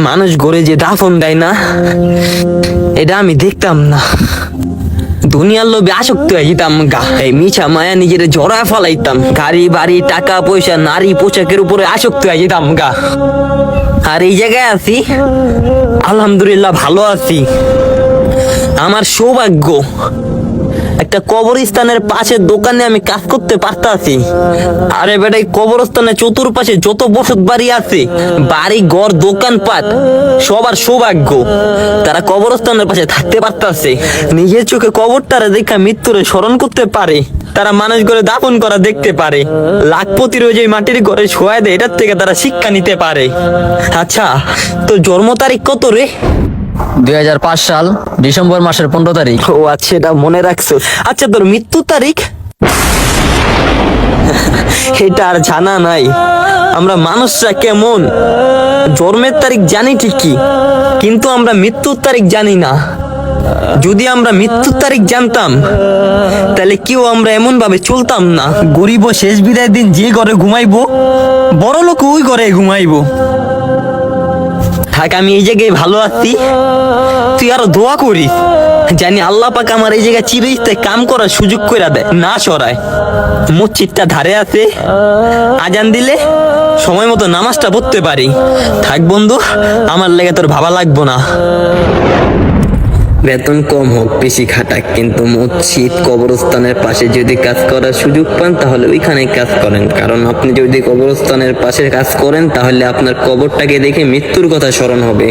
মানুষ গড়ে যে দাফন দেয় না, এটা আমি দেখতাম না। দুনিয়ার লোভে আসক্ত হয়ে যেতাম গা, এই মিছা মায়া নিজের জড়ায় ফেলাইতাম, গাড়ি বাড়ি টাকা পয়সা নারী পোশাকের উপরে আসক্ত হয়ে যেতাম গা। আর এই জায়গায় আছি, আলহামদুলিল্লাহ ভালো আছি। আমার সৌভাগ্য একটা কবরস্থানের পাশে দোকানে আমি কাজ করতে পারতাছি। আরে বেটা, এই কবরস্থানের চতুর্পাশে যত বসত বাড়ি আছে, বাড়ি ঘর দোকানপাট, সবার সৌভাগ্য তারা কবরস্থানের পাশে থাকতে পারতাছে। নিজের চোখে কবরটারে দেখা মৃত্যুরে স্মরণ করতে পারে, তারা মানুষ ঘরে দাফন করা দেখতে পারে, লাখপতির ওই যে মাটির ঘরে শোয়া দেয়, এটার থেকে তারা শিক্ষা নিতে পারে। আচ্ছা, তোর জন্ম তারিখ কত রে? 2005 সাল ডিসেম্বর মাসের 15 তারিখ। ও আচ্ছা, এটা মনে রাখছো। আচ্ছা, তোর মৃত্যু তারিখ? এটা আর জানা নাই। আমরা মানুষরা কেমন, জন্মের তারিখ জানি ঠিকই, কিন্তু আমরা মৃত্যুর তারিখ জানি না। যদি আমরা মৃত্যুর তারিখ জানতাম, তাহলে কেউ আমরা এমন ভাবে চলতাম না। গরিব শেষ বিদায়ের দিন যে ঘরে ঘুমাইবো, বড় লোক ওই ঘরে ঘুমাইবো। থাক, আমি এই জায়গায় ভালো আছি, তুই আরো দোয়া করিস জানি আল্লাহ পাক আমার এই জায়গায় চিরস্থায়ী কাম করার সুযোগ করে দেয়, না সরায়। মসজিদটা ধারে আছে, আজান দিলে সময় মতো নামাজটা পড়তে পারি। থাক বন্ধু, আমার লেগে তোর ভাবা লাগবো না। বেতন কম হোক বেশি খাটাক, কিন্তু মসজিদ কবরস্থানের পাশে যদি কাজ করার সুযোগ পান তাহলে ওইখানে কাজ করেন। কারণ আপনি যদি কবরস্থানের পাশে কাজ করেন তাহলে আপনার কবরটাকে দেখে মৃত্যুর কথা স্মরণ হবে।